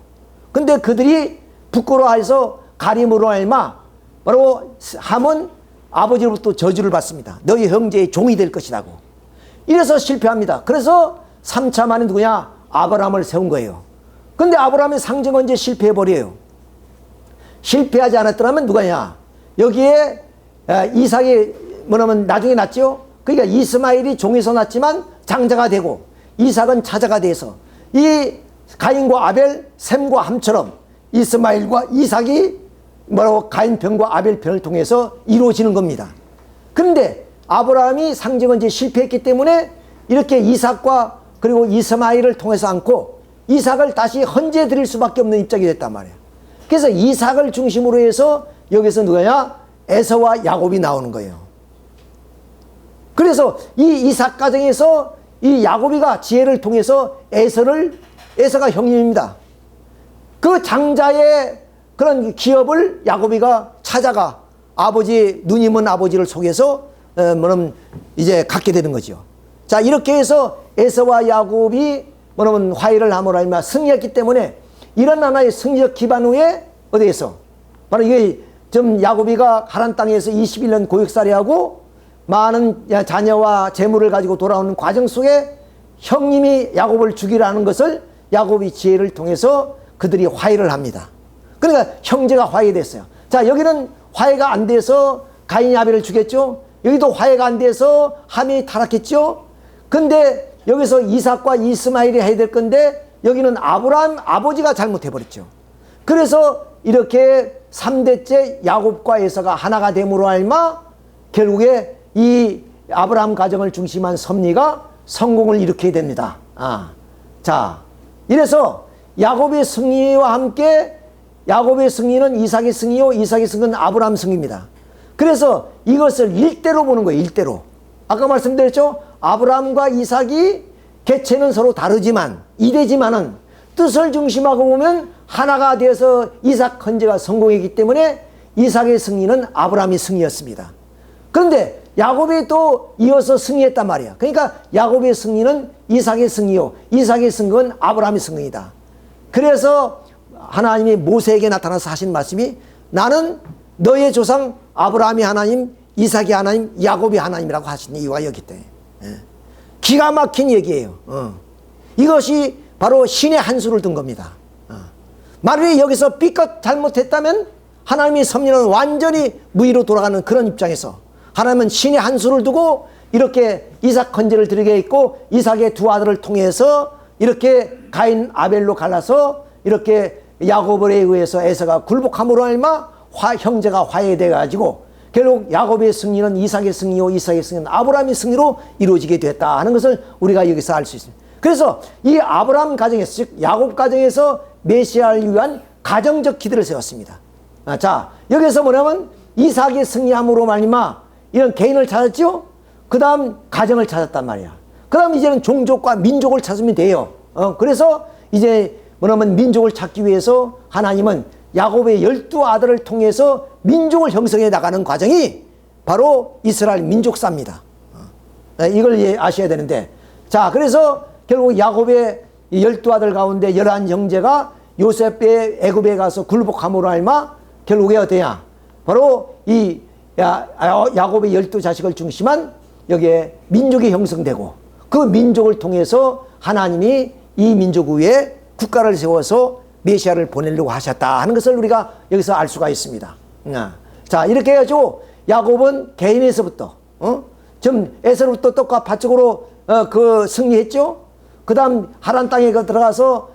근데 그들이 부끄러워해서 가림으로 알마 바로 함은 아버지로부터 저주를 받습니다. 너희 형제의 종이 될 것이라고. 이래서 실패합니다. 그래서 3차 만에 누구냐? 아브라함을 세운 거예요. 근데 아브라함의 상징은 이제 실패해버려요. 실패하지 않았더라면 누가냐? 여기에 이삭이 뭐냐면 나중에 낳죠? 그러니까 이스마엘이 종에서 낳지만 장자가 되고 이삭은 차자가 돼서 이 가인과 아벨, 셈과 함처럼 이스마엘과 이삭이 뭐라고 가인 편과 아벨 편을 통해서 이루어지는 겁니다. 그런데 아브라함이 상징은 이제 실패했기 때문에 이렇게 이삭과 그리고 이스마엘을 통해서 안고 이삭을 다시 헌재 드릴 수밖에 없는 입장이 됐단 말이에요. 그래서 이삭을 중심으로 해서 여기서 누가냐? 에서와 야곱이 나오는 거예요. 그래서 이 이삭 가정에서 이 야곱이가 지혜를 통해서 에서가 형님입니다. 그 장자의 그런 기업을 야곱이가 찾아가 아버지, 누님은 아버지를 속여서 이제 갖게 되는 거죠. 자, 이렇게 해서 에서와 야곱이 화해를 함으로 알미암아 승리했기 때문에 이런 하나의 승리적 기반 후에 어디에서 바로 이게 좀 야곱이가 가나안 땅에서 21년 고역살이하고 많은 자녀와 재물을 가지고 돌아오는 과정 속에 형님이 야곱을 죽이라는 것을 야곱이 지혜를 통해서 그들이 화해를 합니다. 그러니까 형제가 화해됐어요. 자, 여기는 화해가 안 돼서 가인이 아벨을 죽였죠. 여기도 화해가 안 돼서 함이 타락했죠. 근데 여기서 이삭과 이스마엘이 해야 될 건데 여기는 아브라함 아버지가 잘못해버렸죠. 그래서 이렇게 3대째 야곱과 에서가 하나가 됨으로 알마 결국에 이 아브라함 가정을 중심한 섭리가 성공을 일으켜야 됩니다. 자, 이래서 야곱의 승리와 함께 야곱의 승리는 이삭의 승리요, 이삭의 승리는 아브라함 승리입니다. 그래서 이것을 일대로 보는 거예요. 일대로. 아까 말씀드렸죠? 아브라함과 이삭이 개체는 서로 다르지만 이대지만은 뜻을 중심하고 보면 하나가 되어서 이삭 헌재가 성공했기 때문에 이삭의 승리는 아브라함의 승리였습니다. 그런데 야곱이 또 이어서 승리했단 말이야. 그러니까 야곱의 승리는 이삭의 승리요, 이삭의 승리는 아브라함의 승리이다. 그래서 하나님이 모세에게 나타나서 하신 말씀이 나는 너의 조상 아브라함이 하나님, 이삭이 하나님, 야곱이 하나님이라고 하신 이유가 여기 있다. 기가 막힌 얘기예요. 이것이 바로 신의 한 수를 둔 겁니다. 만약에 여기서 삐끗 잘못했다면 하나님의 섭리는 완전히 무의로 돌아가는 그런 입장에서 하나님은 신의 한 수를 두고 이렇게 이삭 헌제를 드리게 했고, 이삭의 두 아들을 통해서 이렇게 가인 아벨로 갈라서 이렇게 야곱에 의해서 에서가 굴복함으로 말미암아 형제가 화해돼 가지고 결국 야곱의 승리는 이삭의 승리요, 이삭의 승리는 아브라함의 승리로 이루어지게 됐다 하는 것을 우리가 여기서 알 수 있습니다. 그래서 이 아브라함 가정에서, 즉 야곱 가정에서 메시아를 위한 가정적 기대를 세웠습니다. 자, 여기서 뭐냐면 이삭의 승리함으로 말미암아 이런 개인을 찾았죠. 그 다음 가정을 찾았단 말이야. 그 다음 이제는 종족과 민족을 찾으면 돼요. 그래서 이제 뭐냐면 민족을 찾기 위해서 하나님은 야곱의 12아들을 통해서 민족을 형성해 나가는 과정이 바로 이스라엘 민족사입니다. 이걸 아셔야 되는데, 자, 그래서 결국 야곱의 12아들 가운데 11형제가 요셉의 애굽에 가서 굴복함으로 말미암아 결국에 어떠냐, 바로 이 야곱의 12자식을 중심한 여기에 민족이 형성되고, 그 민족을 통해서 하나님이 이 민족 위에 국가를 세워서 메시아를 보내려고 하셨다 하는 것을 우리가 여기서 알 수가 있습니다. 자, 이렇게 해가지고 야곱은 개인에서부터 좀 에서부터 떡과 밭쪽으로 승리했죠. 그 다음 하란 땅에 들어가서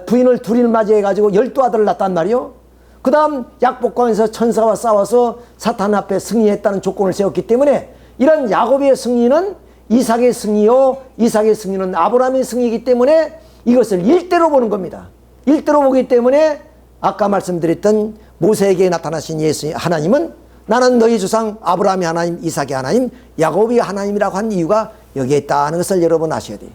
부인을 둘이를 맞이해가지고 12아들을 낳았단 말이요. 그 다음 약복강에서 천사와 싸워서 사탄 앞에 승리했다는 조건을 세웠기 때문에 이런 야곱의 승리는 이삭의 승리요, 이삭의 승리는 아브라함의 승리이기 때문에 이것을 일대로 보는 겁니다. 일대로 보기 때문에 아까 말씀드렸던 모세에게 나타나신 예수 하나님은 나는 너희 조상 아브라함의 하나님, 이삭의 하나님, 야곱의 하나님이라고 한 이유가 여기에 있다는 것을 여러분 아셔야 돼요.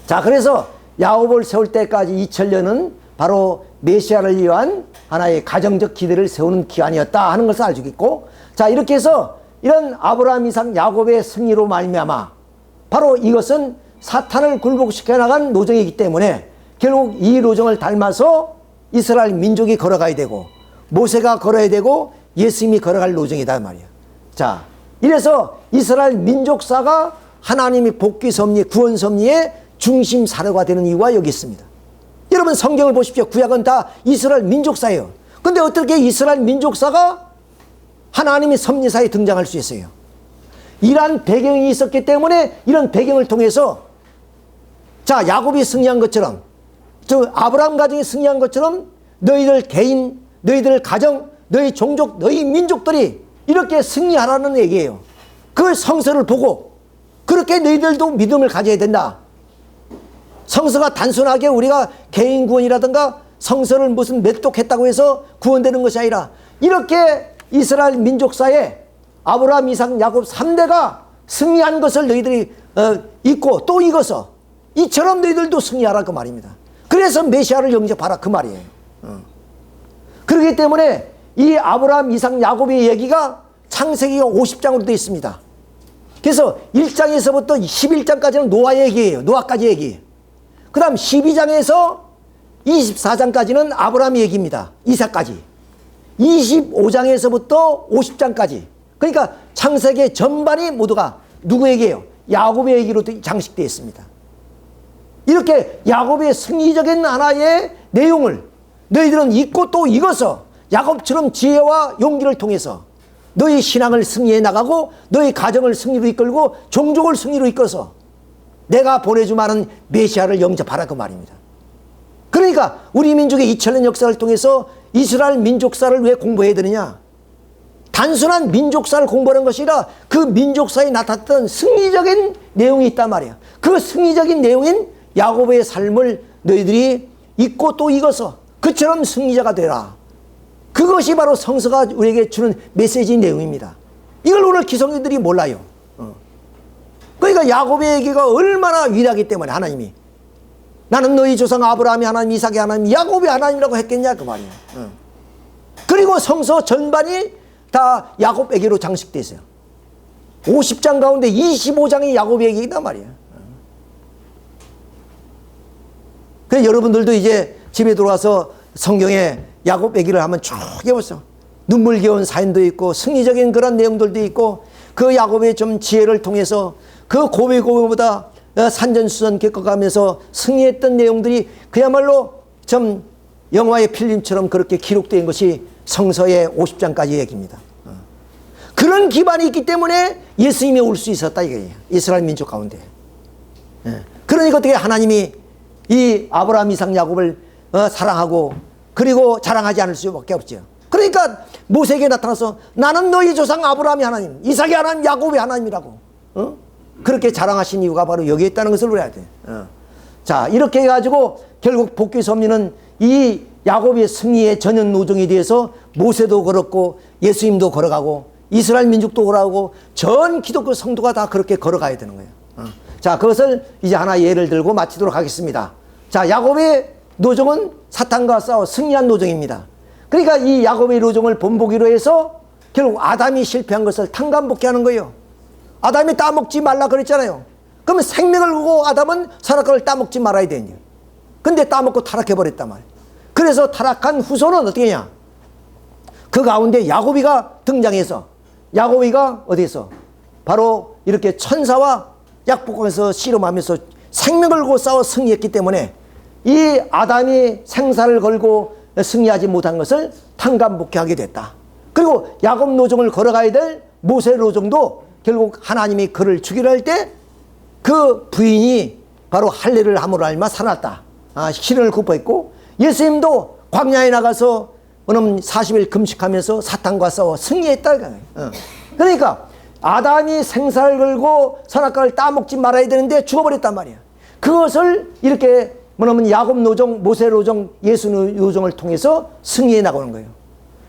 자, 그래서 야곱을 세울 때까지 2000년은 바로 메시아를 위한 하나의 가정적 기대를 세우는 기간이었다 하는 것을 알 수 있고, 자, 이렇게 해서 이런 아브라함, 이삭, 야곱의 승리로 말미암아 바로 이것은 사탄을 굴복시켜 나간 노정이기 때문에 결국 이 노정을 닮아서 이스라엘 민족이 걸어가야 되고 모세가 걸어야 되고 예수님이 걸어갈 노정이다 말이야. 자, 이래서 이스라엘 민족사가 하나님의 복귀 섭리, 구원 섭리의 중심 사료가 되는 이유가 여기 있습니다. 여러분 성경을 보십시오. 구약은 다 이스라엘 민족사예요. 근데 어떻게 이스라엘 민족사가 하나님의 섭리사에 등장할 수 있어요? 이러한 배경이 있었기 때문에 이런 배경을 통해서, 자, 야곱이 승리한 것처럼, 아브라함 가정이 승리한 것처럼 너희들 개인, 너희들 가정, 너희 종족, 너희 민족들이 이렇게 승리하라는 얘기예요. 그 성서를 보고 그렇게 너희들도 믿음을 가져야 된다. 성서가 단순하게 우리가 개인 구원이라든가 성서를 무슨 맷독했다고 해서 구원되는 것이 아니라 이렇게 이스라엘 민족사에 아브라함, 이삭, 야곱 3대가 승리한 것을 너희들이 잊고 또 익어서 이처럼 너희들도 승리하라 그 말입니다. 그래서 메시아를 영접하라 그 말이에요. 그렇기 때문에 이 아브라함, 이삭, 야곱의 얘기가 창세기가 50장으로 되어 있습니다. 그래서 1장에서부터 11장까지는 노아 얘기예요. 노아까지 얘기예요. 그 다음 12장에서 24장까지는 아브라함 얘기입니다. 이삭까지. 25장에서부터 50장까지. 그러니까 창세기 전반이 모두가 누구 얘기예요? 야곱의 얘기로 장식되어 있습니다. 이렇게 야곱의 승리적인 하나의 내용을 너희들은 잊고 또 익어서 야곱처럼 지혜와 용기를 통해서 너희 신앙을 승리해 나가고 너희 가정을 승리로 이끌고 종족을 승리로 이끌어서 내가 보내주마는 메시아를 영접하라 그 말입니다. 그러니까 우리 민족의 2000년 역사를 통해서 이스라엘 민족사를 왜 공부해야 되느냐? 단순한 민족사를 공부하는 것이 아니라 그 민족사에 나타났던 승리적인 내용이 있단 말이야. 그 승리적인 내용인 야곱의 삶을 너희들이 잊고 또 익어서 그처럼 승리자가 되라. 그것이 바로 성서가 우리에게 주는 메시지 내용입니다. 이걸 오늘 기성인들이 몰라요. 그러니까 야곱의 얘기가 얼마나 위대하기 때문에 하나님이 나는 너희 조상 아브라함의 하나님, 이삭의 하나님, 야곱의 하나님이라고 했겠냐 그 말이야. 그리고 성서 전반이 다 야곱 얘기로 장식되어 있어요. 50장 가운데 25장이 야곱 얘기이단 말이야. 그래서 여러분들도 이제 집에 들어와서 성경에 야곱 얘기를 한번 쭉 해보세요. 눈물겨운 사연도 있고 승리적인 그런 내용들도 있고 그 야곱의 좀 지혜를 통해서 그 고비고비보다 산전수전 겪어가면서 승리했던 내용들이 그야말로 좀 영화의 필름처럼 그렇게 기록된 것이 성서의 50장까지 얘기입니다. 그런 그런 기반이 있기 때문에 예수님이 올 수 있었다 이거예요. 이스라엘 민족 가운데. 그러니까 어떻게 하나님이 이 아브라함, 이삭, 야곱을 사랑하고 그리고 자랑하지 않을 수밖에 없죠. 그러니까 모세에게 나타나서 나는 너희 조상 아브라함이 하나님, 이삭이 하나님, 야곱이 하나님이라고 그렇게 자랑하신 이유가 바로 여기에 있다는 것을 우려야 돼. 자, 이렇게 해가지고 결국 복귀 섭리는 이 야곱의 승리의 전연 노정에 대해서 모세도 걸었고 예수님도 걸어가고 이스라엘 민족도 걸어가고 전 기독교 성도가 다 그렇게 걸어가야 되는 거예요. 자, 그것을 이제 하나 예를 들고 마치도록 하겠습니다. 자, 야곱의 노정은 사탄과 싸워 승리한 노정입니다. 그러니까 이 야곱의 노정을 본보기로 해서 결국 아담이 실패한 것을 탕감복귀하는 거예요. 아담이 따먹지 말라 그랬잖아요. 그러면 생명을 걸고 아담은 선악과를 따먹지 말아야 되냐. 근데 따먹고 타락해버렸단 말이에요. 그래서 타락한 후손은 어떻게 하냐. 그 가운데 야곱이가 등장해서 야곱이가 어디에서 바로 이렇게 천사와 약복강에서 씨름하면서 생명을 걸고 싸워 승리했기 때문에 이 아담이 생사를 걸고 승리하지 못한 것을 탕감복귀하게 됐다. 그리고 야곱 노정을 걸어가야 될 모세 노정도 결국 하나님이 그를 죽이려 할 때 그 부인이 바로 할례를 함으로 알마 살았다. 신을 구포했고 예수님도 광야에 나가서 40일 금식하면서 사탄과 싸워 승리했다. 그러니까 아담이 생사를 걸고 선악과를 따먹지 말아야 되는데 죽어버렸단 말이야. 그것을 이렇게 야곱 노정, 모세 노정, 예수 노정을 통해서 승리해 나가는 거예요.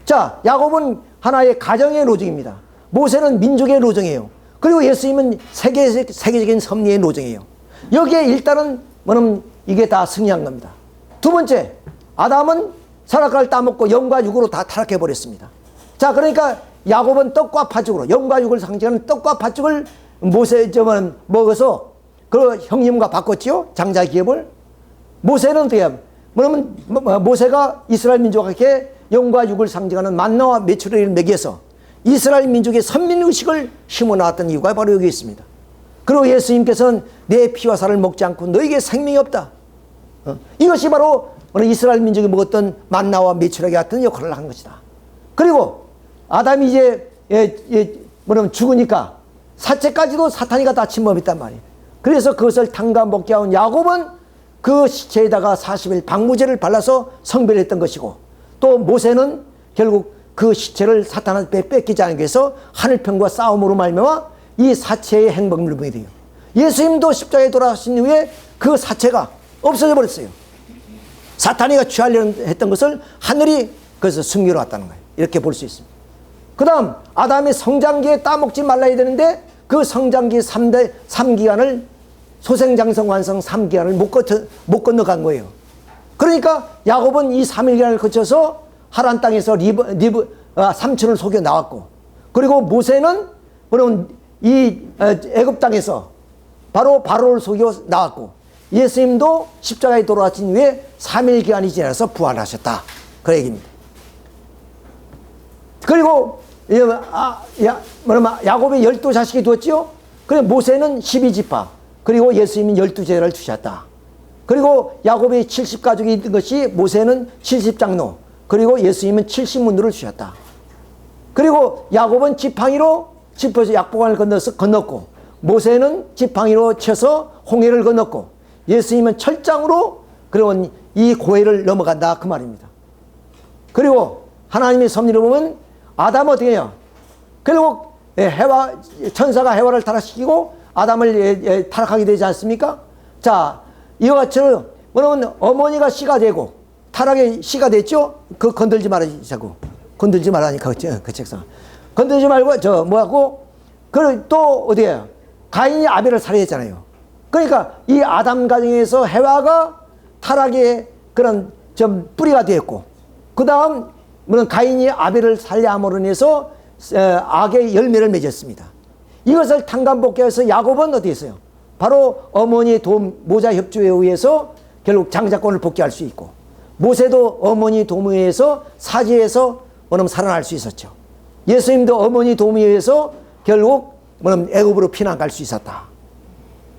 자, 야곱은 하나의 가정의 노정입니다. 모세는 민족의 노정이에요. 그리고 예수님은 세계적인 섭리의 노정이에요. 여기에 일단은 이게 다 승리한 겁니다. 두 번째, 아담은 선악과를 따먹고 영과 육으로 다 타락해 버렸습니다. 자, 그러니까 야곱은 떡과 팥죽으로 영과 육을 상징하는 떡과 팥죽을 모세점은 먹어서 그 형님과 바꿨지요. 장자 기업을. 모세는 어떻게 해요? 모세가 이스라엘 민족에게 영과 육을 상징하는 만나와 메추리를 먹여서 이스라엘 민족의 선민의식을 심어 나왔던 이유가 바로 여기 있습니다. 그리고 예수님께서는 내 피와 살을 먹지 않고 너에게 생명이 없다. 이것이 바로 이스라엘 민족이 먹었던 만나와 메추라기 같은 역할을 한 것이다. 그리고 아담이 이제 죽으니까 사체까지도 사탄이가 다 침범했단 말이에요. 그래서 그것을 탕감복귀한 야곱은 그 시체에다가 40일 방무제를 발라서 성별했던 것이고, 또 모세는 결국 그 시체를 사탄한테 뺏기지 않기 위해서 하늘편과 싸움으로 말미암아 이 사체의 행방을 보게 돼요. 예수님도 십자가에 돌아가신 이후에 그 사체가 없어져 버렸어요. 사탄이가 취하려고 했던 것을 하늘이 그래서 승리로 왔다는 거예요. 이렇게 볼 수 있습니다. 그 다음 아담이 성장기에 따먹지 말라야 되는데 그 성장기 3기간을 소생장성 완성 3기간을 못 건너간 거예요. 그러니까 야곱은 이 3일기간을 거쳐서 하란 땅에서 삼촌을 속여 나왔고, 그리고 모세는 이 애굽 땅에서 바로 바로를 속여 나왔고, 예수님도 십자가에 돌아가신 후에 3일 기간이 지나서 부활하셨다. 그 얘기입니다. 그리고 야곱이 12자식이 두었지요. 그리고 모세는 12지파, 그리고 예수님은 12제자를 주셨다. 그리고 야곱이 70가족이 있는 것이 모세는 70장로, 그리고 예수님은 70문도를 주셨다. 그리고 야곱은 지팡이로 짚어서 약복강을 건넜고, 모세는 지팡이로 쳐서 홍해를 건넜고, 예수님은 철장으로 그런 이 고해를 넘어간다 그 말입니다. 그리고 하나님의 섭리를 보면 아담은 어떻게 해요? 결국 천사가 해와를 타락시키고 아담을 타락하게 되지 않습니까? 자, 이와 같이는 어머니가 씨가 되고 타락의 씨가 됐죠? 그 건들지 말아자고. 건들지 말라니까 그 책상. 건들지 말고 그리고 또 어디에요? 가인이 아벨을 살해했잖아요. 그러니까 이 아담 가정에서 해와가 타락의 그런 좀 뿌리가 되었고, 그 다음 가인이 아벨을 살해함으로 인해서 악의 열매를 맺었습니다. 이것을 탕감복귀해서 야곱은 어디 있어요? 바로 어머니의 도움, 모자 협조에 의해서 결국 장자권을 복귀할 수 있고, 모세도 어머니 도움에 의해서 사지에서 살아날 수 있었죠. 예수님도 어머니 도움에 의해서 결국 애굽으로 피난 갈 수 있었다.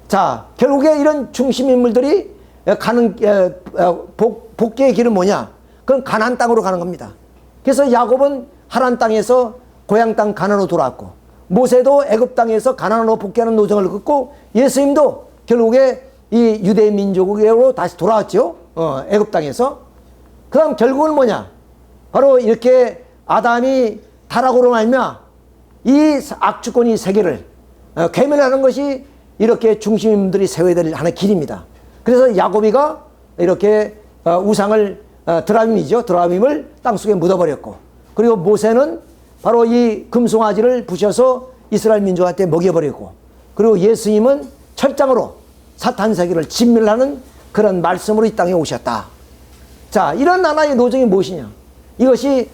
자, 결국에 이런 중심 인물들이 가는 복귀의 길은 뭐냐? 그건 가나안 땅으로 가는 겁니다. 그래서 야곱은 하란 땅에서 고향 땅 가나안으로 돌아왔고, 모세도 애굽 땅에서 가나안으로 복귀하는 노정을 긋고, 예수님도 결국에 이 유대 민족으로 다시 돌아왔죠. 애굽 땅에서. 그다음 결국은 뭐냐? 바로 이렇게 아담이 타락으로 말미암아 이 악주권이 세계를 괴멸하는 것이 이렇게 중심들이 세워야 될 하나의 길입니다. 그래서 야곱이가 이렇게 우상을 드라밈이죠. 드라밈을 땅속에 묻어버렸고, 그리고 모세는 바로 이 금송아지를 부셔서 이스라엘 민족한테 먹여버리고, 그리고 예수님은 철장으로 사탄 세계를 진멸하는 그런 말씀으로 이 땅에 오셨다. 자, 이런 하나의 노정이 무엇이냐? 이것이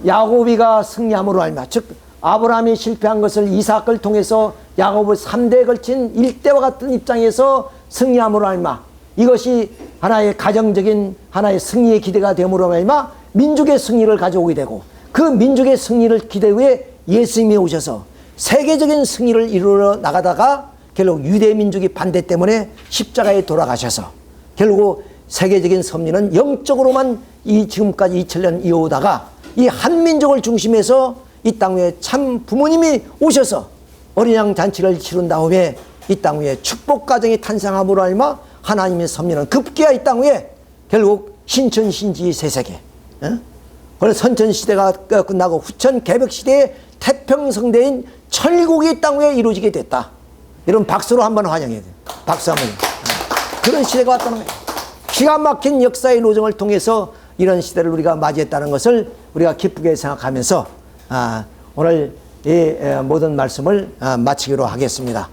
야곱이가 승리함으로 알마, 즉 아브라함이 실패한 것을 이삭을 통해서 야곱을 3대에 걸친 일대와 같은 입장에서 승리함으로 알마, 이것이 하나의 가정적인 하나의 승리의 기대가 됨으로 알마 민족의 승리를 가져오게 되고, 그 민족의 승리를 기대 후에 예수님이 오셔서 세계적인 승리를 이루어 나가다가 결국 유대 민족이 반대 때문에 십자가에 돌아가셔서 결국 세계적인 섭리는 영적으로만 이 지금까지 2000년 이어오다가 이 한민족을 중심해서 이 땅 위에 참 부모님이 오셔서 어린 양 잔치를 치른 다음에 이 땅 위에 축복 가정이 탄생함으로 알마 하나님의 섭리는 급기야 이 땅 위에 결국 신천 신지 세세계, 그래서 선천 시대가 끝나고 후천 개벽 시대의 태평성대인 천국이 이 땅 위에 이루어지게 됐다. 여러분 박수로 한번 환영해야 돼요. 박수 한번. 그런 시대가 왔다는 거예요. 기가 막힌 역사의 노정을 통해서 이런 시대를 우리가 맞이했다는 것을 우리가 기쁘게 생각하면서 오늘 이 모든 말씀을 마치기로 하겠습니다.